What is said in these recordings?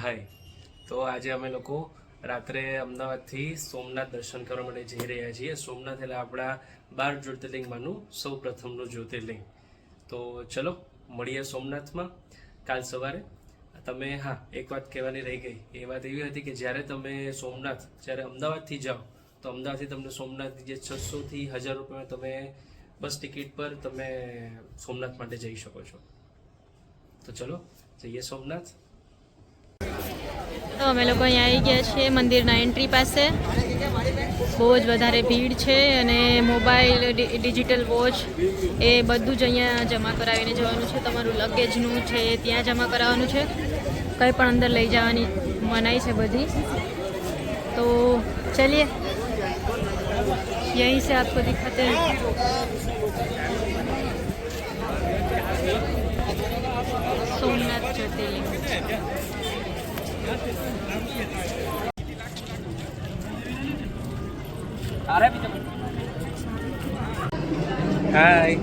હાય. તો આજે અમે લોકો રાત્રે અમદાવાદથી સોમનાથ દર્શન કરવા માટે જઈ રહ્યા છીએ. સોમનાથ એટલે આપણા 12 જ્યોતિર્લિંગમાંનું સૌ પ્રથમનું જ્યોતિર્લિંગ. તો ચલો મળીએ સોમનાથમાં કાલ સવારે. તમે એક વાત કહેવાની રહી ગઈ. એ વાત એવી હતી કે જ્યારે અમદાવાદથી જાઓ તો અમદાવાદથી તમને સોમનાથ જે 600 થી 1000 રૂપિયામાં તમે બસ ટિકિટ પર તમે સોમનાથ માટે જઈ શકો છો. તો ચલો જઈએ સોમનાથ. તો અમે લોકો અહીંયા આવી ગયા છીએ મંદિરના એન્ટ્રી પાસે. બહુ જ વધારે ભીડ છે અને મોબાઈલ, ડિજિટલ વોચ એ બધું જ અહીંયા જમા કરાવીને જવાનું છે. તમારું લગેજનું છે ત્યાં જમા કરાવવાનું છે. કંઈ પણ અંદર લઈ જવાની મનાઈ છે બધી. તો ચલીએ, यहीं से आपको दिखाते हैं सोमनाथ ज्योतिर्लिंग. હાય.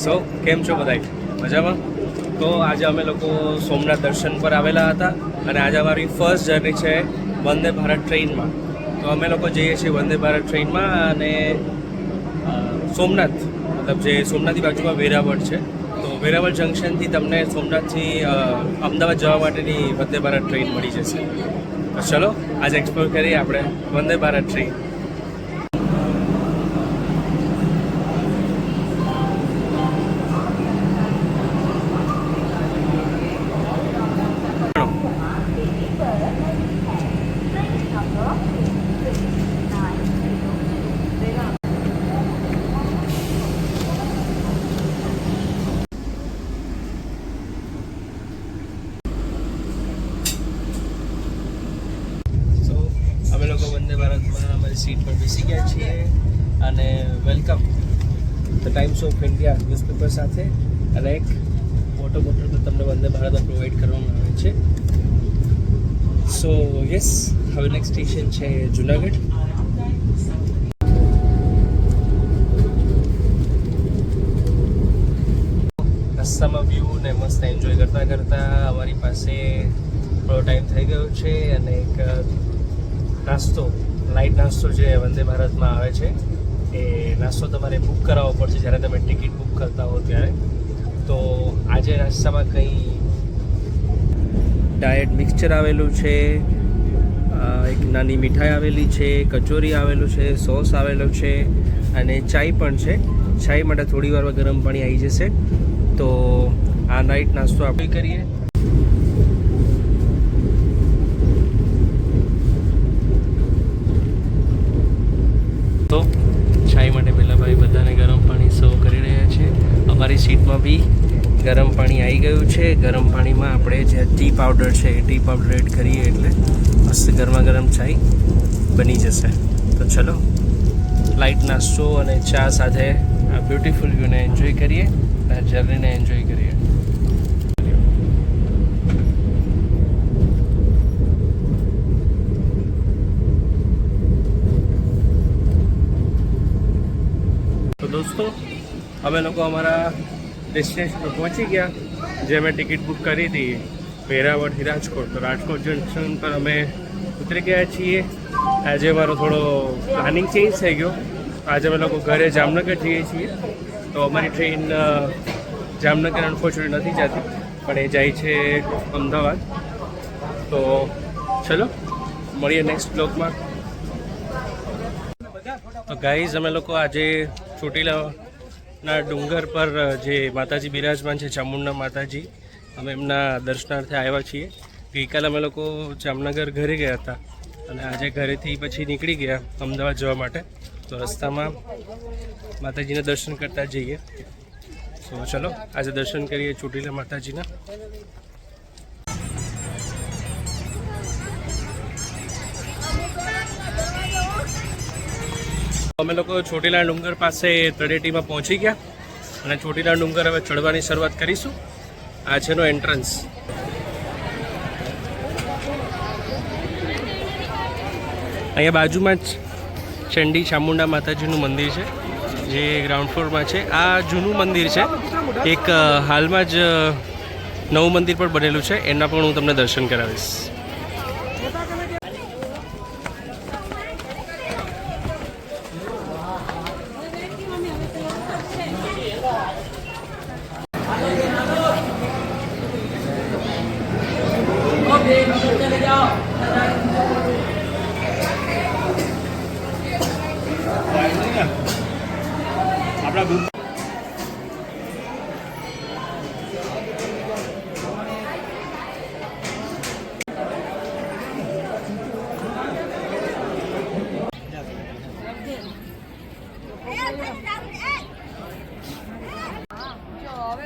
સો કેમ છો બધા? મજામાં? તો આજે અમે લોકો સોમનાથ દર્શન પર આવેલા હતા અને આજે અમારી ફર્સ્ટ જર્ની છે વંદે ભારત ટ્રેનમાં. તો અમે લોકો જઈએ છીએ વંદે ભારત ટ્રેનમાં અને સોમનાથ મતલબ જે સોમનાથની બાજુમાં વેરાવળ છે. તો વેરાવળ જંકશનથી તમને સોમનાથથી અમદાવાદ જવા માટેની વંદે ભારત ટ્રેન મળી જશે. તો ચલો આજે એક્સપ્લોર કરીએ આપણે વંદે ભારત ટ્રેન. અમે લોકો વંદે ભારતમાં અમારી સીટ પર બેસી ગયા છીએ અને welcome the times of India newspaper સાથે અને એક વોટર બોટલ પણ તમને વંદે ભારતમાં પ્રોવાઈડ કરવામાં આવે છે. સો યસ, હવે નેક્સ્ટ સ્ટેશન છે જુનાગઢ. રસ્તામાં વ્યૂ ને મસ્ત એન્જોય કરતાં કરતાં અમારી પાસે થોડો ટાઈમ થઈ ગયો છે અને એક નાસ્તો, લાઇટ નાસ્તો જે વંદે ભારતમાં આવે છે એ નાસ્તો તમારે બુક કરાવવો પડશે જ્યારે તમે ટિકિટ બુક કરતા હો ત્યારે. તો આજે નાસ્તામાં કંઈ ડાયટ મિક્સચર આવેલું છે, એક નાની મીઠાઈ આવેલી છે, કચોરી આવેલું છે, સોસ આવેલો છે અને ચાય પણ છે. ચાય માટે થોડી વારમાં ગરમ પાણી આવી જશે. તો આ નાઇટ નાસ્તો આપણે કરીએ. તો ચાય માટે પહેલાં ભાઈ બધાને ગરમ પાણી સર્વ કરી રહ્યા છે. અમારી સીટમાં બી ગરમ પાણી આવી ગયું છે. ગરમ પાણીમાં આપણે જે ટી પાવડર છે એ ટી પાવડર એડ કરીએ એટલે મસ્ત ગરમા ગરમ ચાય બની જશે. તો ચલો લાઇટ નાસ્તો અને ચા સાથે આ બ્યુટીફુલ વ્યૂને એન્જોય કરીએ, આ જર્નીને એન્જોય કરીએ. તો દોસ્તો અમે લોકો અમારા ડેસ્ટિનેશન પર પહોંચી ગયા, જે અમે ટિકિટ બુક કરી હતી વેરાવળથી રાજકોટ. તો રાજકોટ જંકશન પર અમે ઉતરી ગયા છીએ. આજે અમારો થોડો પ્લાનિંગ ચેન્જ થઈ ગયો. આજે અમે લોકો ઘરે જામનગર જઈએ છીએ. તો અમારી ટ્રેન જામનગર અનફોર્ચ્યુનેટ નથી જતી, પણ એ જાય છે અમદાવાદ. તો ચલો મળીએ નેક્સ્ટ બ્લોગમાં. તો ગાઈઝ અમે લોકો આજે ચોટીલાના ડુંગર પર જે માતાજી બિરાજમાન છે, ચામુંડા માતાજી, અમે એમના દર્શનાર્થે આવ્યા છીએ. ગઈકાલે અમે લોકો જામનગર ઘરે ગયા હતા અને આજે ઘરેથી પછી નીકળી ગયા અમદાવાદ જવા માટે. તો રસ્તામાં માતાજીના દર્શન કરતા જઈએ. તો ચલો આજે દર્શન કરીએ ચોટીલા માતાજીના. અમે લોકો ચોટીલા ડુંગર પાસે તળેટીમાં પહોંચી ગયા અને ચોટીલા ડુંગર હવે ચડવાની શરૂઆત કરીશું. આ છે એનો એન્ટ્રન્સ. અહીંયા બાજુમાં જ ચંડી ચામુંડા માતાજીનું મંદિર છે જે ગ્રાઉન્ડ ફ્લોરમાં છે. આ જૂનું મંદિર છે. એક હાલમાં જ નવું મંદિર પણ બનેલું છે, એના પણ હું તમને દર્શન કરાવીશ. थोड़ा दूर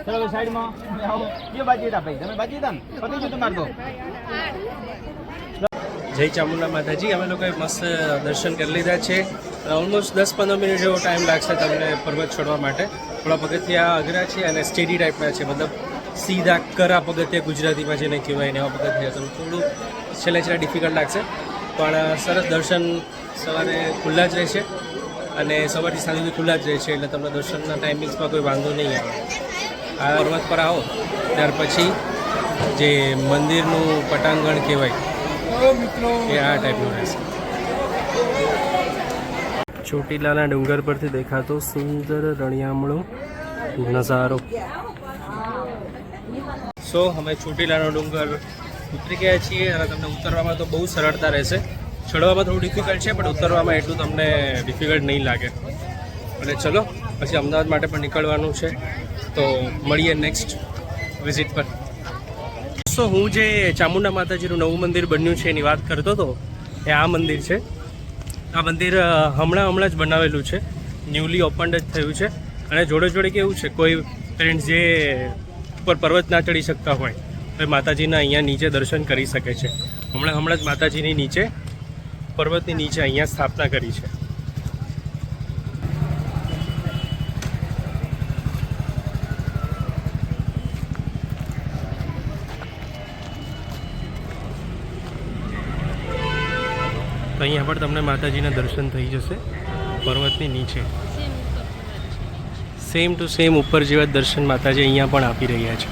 चलो साइड में आओ ये बाजी था भाई તમે બાજી હતા ને પતી ગયું તમાર તો જય ચામુંડા માતાજી. અમે લોકોએ મસ્ત દર્શન કરી લીધા છે. ઓલમોસ્ટ 10-15 મિનિટ જેવો ટાઈમ લાગશે તમને પર્વત ચડવા માટે. થોડા પગથિયા અઘરા છે અને સ્ટેડી ટાઈપના છે, મતલબ સીધા કરા પગથિયા ગુજરાતીમાં જેને કહેવાય ને એવા પગથિયા. તો થોડું છેલ્લે ડિફિકલ્ટ લાગશે, પણ સરસ દર્શન સવારે ખુલ્લા જ રહેશે અને સવારથી સાંજ સુધી ખુલ્લા જ રહેશે, એટલે તમને દર્શનના ટાઈમિંગ્સમાં કોઈ વાંધો નહીં આવે. આ પર્વત પર આવો ત્યાર પછી જે મંદિરનું પટાંગણ કહેવાય એ આ ટાઈપનું રહેશે. ચોટીલાના ડુંગર પરથી દેખાતો સુંદર રણિયામણો નજારો. સો અમે ચોટીલાનો ડુંગર ઉતરી ગયા છીએ અને તમને ઉતરવામાં તો બહુ સરળતા રહેશે. ચડવામાં થોડું ડિફિકલ્ટ છે, પણ ઉતરવામાં એટલું તમને ડિફિકલ્ટ નહીં લાગે. અને ચલો પછી અમદાવાદ માટે પણ નીકળવાનું છે, તો મળીએ નેક્સ્ટ વિઝિટ પર. સો હું જે ચામુંડા માતાજીનું નવું મંદિર બન્યું છે એની વાત કરતો હતો, એ આ મંદિર છે. આ મંદિર હમણાં જ બનાવેલું છે, ન્યૂલી ઓપન્ડ જ થયું છે. અને જોડે જોડે કેવું છે, કોઈ ફ્રેન્ડ્સ જે ઉપર પર્વત ના ચડી શકતા હોય તો એ માતાજીના અહીંયા નીચે દર્શન કરી શકે છે. હમણાં જ માતાજીની નીચે પર્વતની નીચે અહીંયા સ્થાપના કરી છે. તો અહીંયા પણ તમને માતાજીના દર્શન થઈ જશે પર્વતની નીચે. સેમ ટુ સેમ ઉપર જેવા દર્શન માતાજી અહીંયા પણ આપી રહ્યા છે.